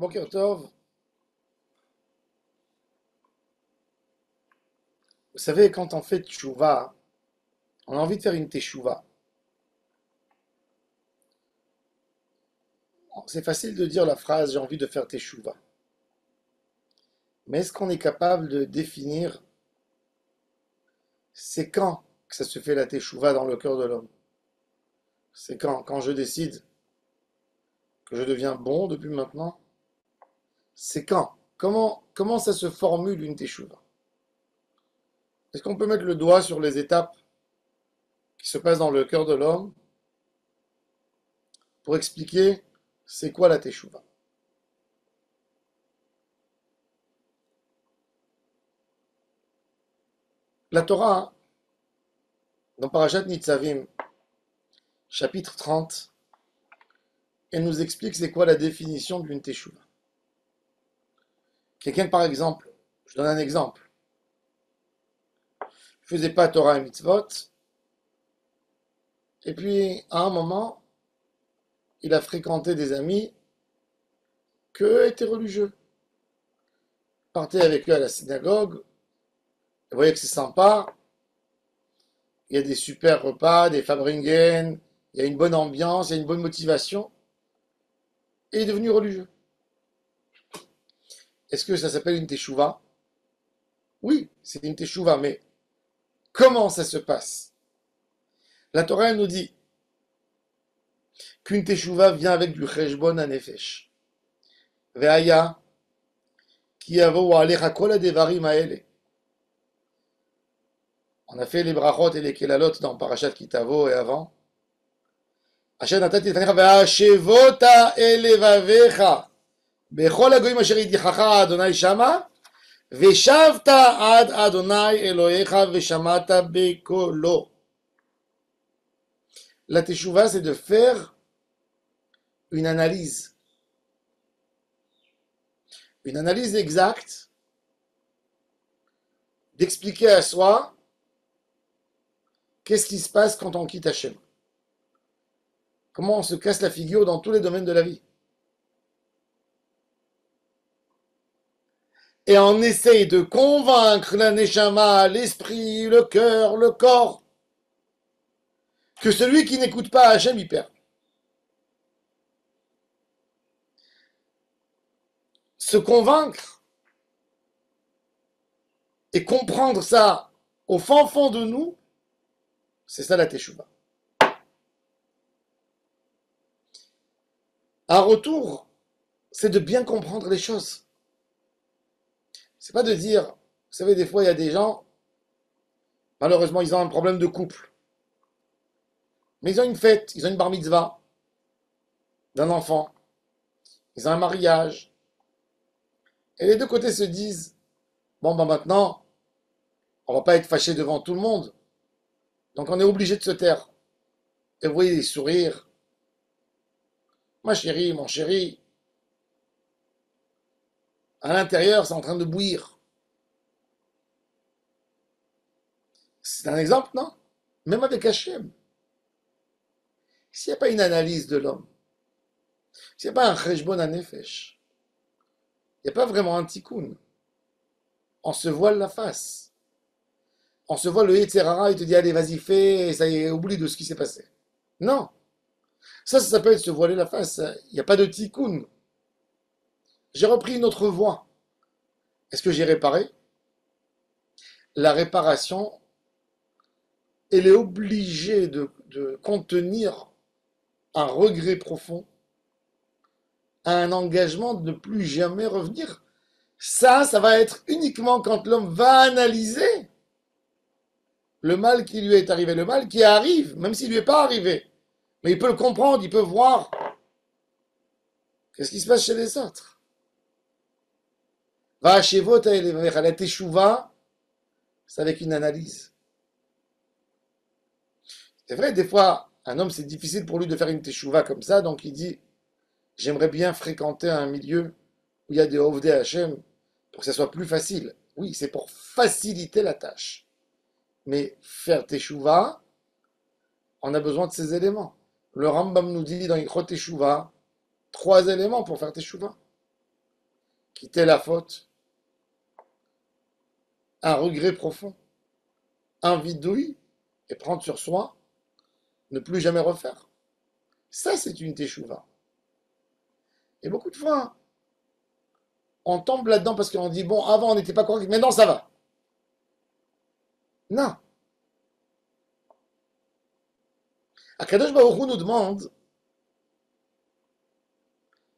Boker Tov, vous savez, quand on fait tchouva, on a envie de faire une teshuva. C'est facile de dire la phrase j'ai envie de faire teshuva. Mais est-ce qu'on est capable de définir c'est quand que ça se fait la teshuva dans le cœur de l'homme? C'est quand je décide que je deviens bon depuis maintenant? C'est quand? Comment ça se formule une teshuva? Est-ce qu'on peut mettre le doigt sur les étapes qui se passent dans le cœur de l'homme pour expliquer c'est quoi la teshuva? La Torah, dans Parashat Nitzavim, chapitre 30, elle nous explique c'est quoi la définition d'une teshuva. Quelqu'un, par exemple, je donne un exemple, ne faisait pas Torah et mitzvot, et puis à un moment, il a fréquenté des amis qu'eux étaient religieux. Il partait avec eux à la synagogue, il voyait que c'est sympa, il y a des super repas, des Fabringen, il y a une bonne ambiance, il y a une bonne motivation, et il est devenu religieux. Est-ce que ça s'appelle une teshuva? Oui, c'est une teshuva, mais comment ça se passe? La Torah elle nous dit qu'une teshuva vient avec du cheshbon hanefesh. Ve'aya ki yavo alecha kol hadevarim haele. On a fait les brachot et les kelalot dans Parashat Kitavo et avant. Asher natati lefanecha ve'ashevota elevavecha bechol hagoyim asher yidichacha Adonai shama ve'shavta ad Adonai Elohecha ve'shamata bekolo. La teshuva, c'est de faire une analyse exacte, d'expliquer à soi qu'est-ce qui se passe quand on quitte Hachem. Comment on se casse la figure dans tous les domaines de la vie. Et on essaye de convaincre la neshama, l'esprit, le cœur, le corps, que celui qui n'écoute pas Hachem, il perd. Se convaincre et comprendre ça au fond de nous, c'est ça la teshuva. Un retour, c'est de bien comprendre les choses. C'est pas de dire, vous savez, des fois il y a des gens, malheureusement ils ont un problème de couple. Mais ils ont une fête, ils ont une bar mitzvah d'un enfant, ils ont un mariage. Et les deux côtés se disent, bon ben maintenant, on va pas être fâché devant tout le monde. Donc on est obligé de se taire. Et vous voyez les sourires. Ma chérie, mon chéri. À l'intérieur, c'est en train de bouillir. C'est un exemple, non? Même avec Hachem. S'il n'y a pas une analyse de l'homme, s'il n'y a pas un cheshbon hanefesh, il n'y a pas vraiment un tikkun. On se voile la face. On se voit le Yetzer Hara, il te dit allez vas-y fais, et ça y est, oublie de ce qui s'est passé. Non. Ça s'appelle se voiler la face. Il n'y a pas de tikkun. J'ai repris une autre voie. Est-ce que j'ai réparé? La réparation, elle est obligée de contenir un regret profond, un engagement de ne plus jamais revenir. Ça va être uniquement quand l'homme va analyser le mal qui lui est arrivé, le mal qui arrive, même s'il ne lui est pas arrivé. Mais il peut le comprendre, il peut voir qu'est-ce qui se passe chez les autres. Va chez vous, la teshuva, c'est avec une analyse. C'est vrai, des fois, un homme, c'est difficile pour lui de faire une teshuva comme ça, donc il dit, j'aimerais bien fréquenter un milieu où il y a des Ovdei Hashem pour que ça soit plus facile. Oui, c'est pour faciliter la tâche. Mais faire teshuva, on a besoin de ces éléments. Le Rambam nous dit dans Ilchot Teshuva, 3 éléments pour faire teshuva. quitter la faute, un regret profond, un vidouille et prendre sur soi, ne plus jamais refaire. Ça, c'est une teshuva. Et beaucoup de fois, on tombe là-dedans parce qu'on dit, bon, avant on n'était pas correct, maintenant ça va. Non. Akadosh Baruch Hu nous demande,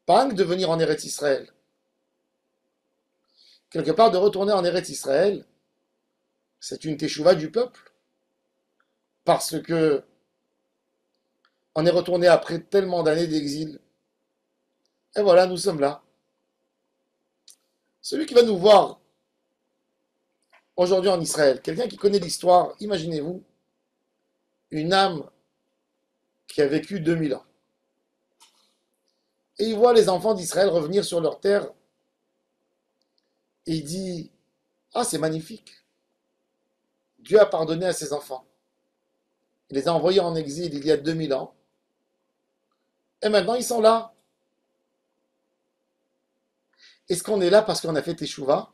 pas que de venir en Eretz Israël, quelque part de retourner en Eretz Israël, c'est une teshuva du peuple. Parce que on est retourné après tellement d'années d'exil. Et voilà, nous sommes là. Celui qui va nous voir aujourd'hui en Israël, quelqu'un qui connaît l'histoire, imaginez-vous, une âme qui a vécu 2000 ans. Et il voit les enfants d'Israël revenir sur leur terre. Et il dit, ah, c'est magnifique. Dieu a pardonné à ses enfants. Il les a envoyés en exil il y a 2000 ans. Et maintenant, ils sont là. Est-ce qu'on est là parce qu'on a fait Teshuvah?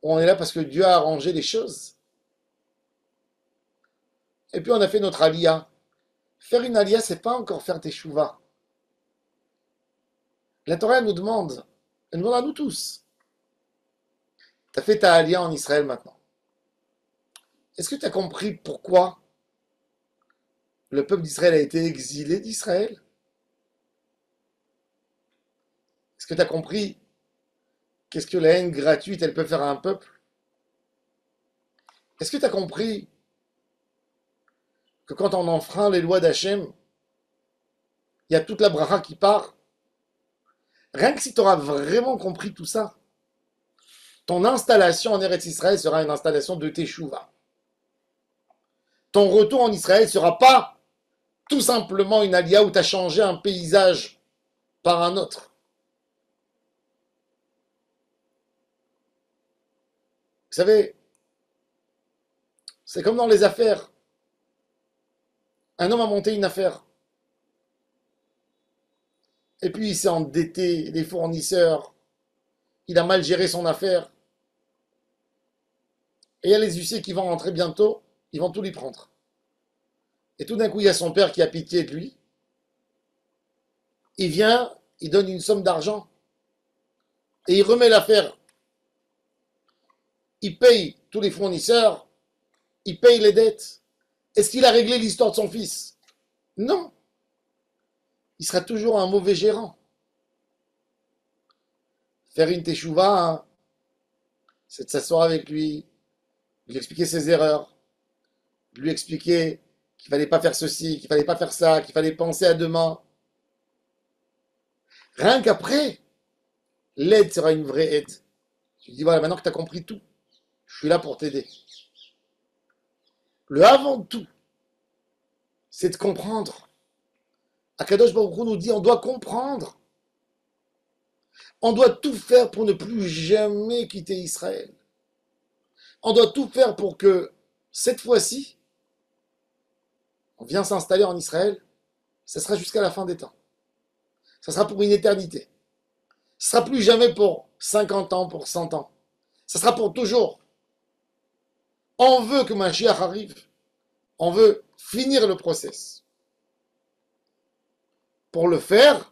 Ou on est là parce que Dieu a arrangé les choses? Et puis on a fait notre aliyah. Faire une aliyah, c'est pas encore faire Teshuvah. La Torah elle nous demande à nous tous. Tu as fait ta aliyah en Israël maintenant. Est-ce que tu as compris pourquoi le peuple d'Israël a été exilé d'Israël? Est-ce que tu as compris qu'est-ce que la haine gratuite, elle peut faire à un peuple? Est-ce que tu as compris que quand on enfreint les lois d'Hachem, il y a toute la bracha qui part? Rien que si tu auras vraiment compris tout ça, ton installation en Eretz Israël sera une installation de Teshuvah. Ton retour en Israël ne sera pas tout simplement une alia où tu as changé un paysage par un autre. Vous savez, c'est comme dans les affaires. Un homme a monté une affaire. Et puis il s'est endetté, les fournisseurs. Il a mal géré son affaire. Et il y a les huissiers qui vont rentrer bientôt. Ils vont tout lui prendre. Et tout d'un coup, il y a son père qui a pitié de lui. Il vient, il donne une somme d'argent. Et il remet l'affaire. Il paye tous les fournisseurs. Il paye les dettes. Est-ce qu'il a réglé l'histoire de son fils? Non. Il sera toujours un mauvais gérant. Faire une teshuva, hein, c'est de s'asseoir avec lui, de lui expliquer ses erreurs, de lui expliquer qu'il fallait pas faire ceci, qu'il fallait pas faire ça, qu'il fallait penser à demain. Rien qu'après, l'aide sera une vraie aide. Tu dis, voilà, maintenant que tu as compris tout, je suis là pour t'aider. Le avant de tout, c'est de comprendre. Akadosh Baruch Hu nous dit, on doit comprendre. On doit tout faire pour ne plus jamais quitter Israël. On doit tout faire pour que, cette fois-ci, on vient s'installer en Israël, ce sera jusqu'à la fin des temps. Ça sera pour une éternité. Ce sera plus jamais pour 50 ans, pour 100 ans. Ça sera pour toujours. On veut que Mashiach arrive. On veut finir le process. Pour le faire,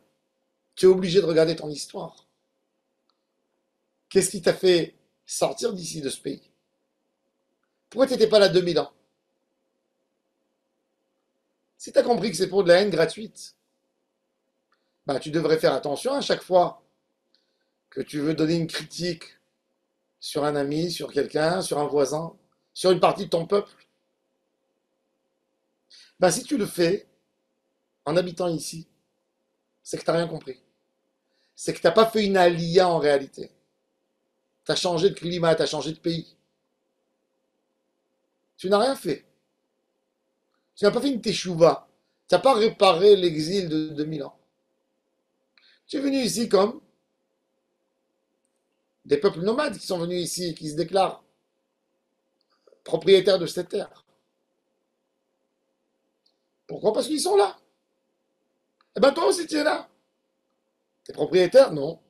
tu es obligé de regarder ton histoire. Qu'est-ce qui t'a fait sortir d'ici, de ce pays? Pourquoi tu n'étais pas là 2000 ans? Si tu as compris que c'est pour de la haine gratuite, bah, tu devrais faire attention à chaque fois que tu veux donner une critique sur un ami, sur quelqu'un, sur un voisin, sur une partie de ton peuple. Bah, si tu le fais en habitant ici, c'est que tu n'as rien compris. C'est que tu n'as pas fait une alia en réalité. Tu as changé de climat, tu as changé de pays. Tu n'as rien fait. Tu n'as pas fait une teshuva. Tu n'as pas réparé l'exil de 2000 ans. Tu es venu ici comme des peuples nomades qui sont venus ici et qui se déclarent propriétaires de cette terre. Pourquoi? Parce qu'ils sont là. Eh bien, toi aussi, tu es là. Tu es propriétaire? Non.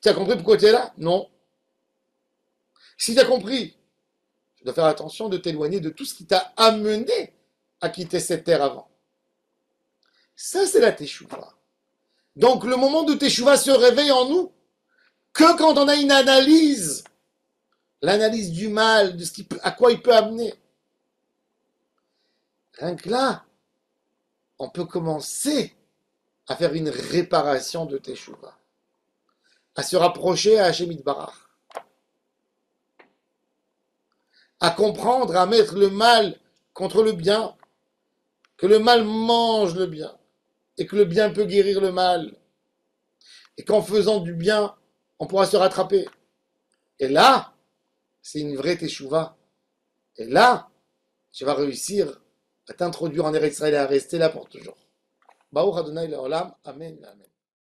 Tu as compris pourquoi tu es là? Non. Si tu as compris, tu dois faire attention de t'éloigner de tout ce qui t'a amené à quitter cette terre avant. Ça, c'est la teshuva. Donc, le moment de teshuva se réveille en nous que quand on a une analyse, l'analyse du mal, de à quoi il peut amener. Rien que là, on peut commencer à faire une réparation de teshuva, à se rapprocher à Hashem Yitbarach, à comprendre, à mettre le mal contre le bien, que le mal mange le bien, et que le bien peut guérir le mal, et qu'en faisant du bien, on pourra se rattraper. Et là, c'est une vraie teshuva. Et là, tu vas réussir à t'introduire en Eretz Israël et à rester là pour toujours. Baruch Adonai Leolam, Amen, Amen.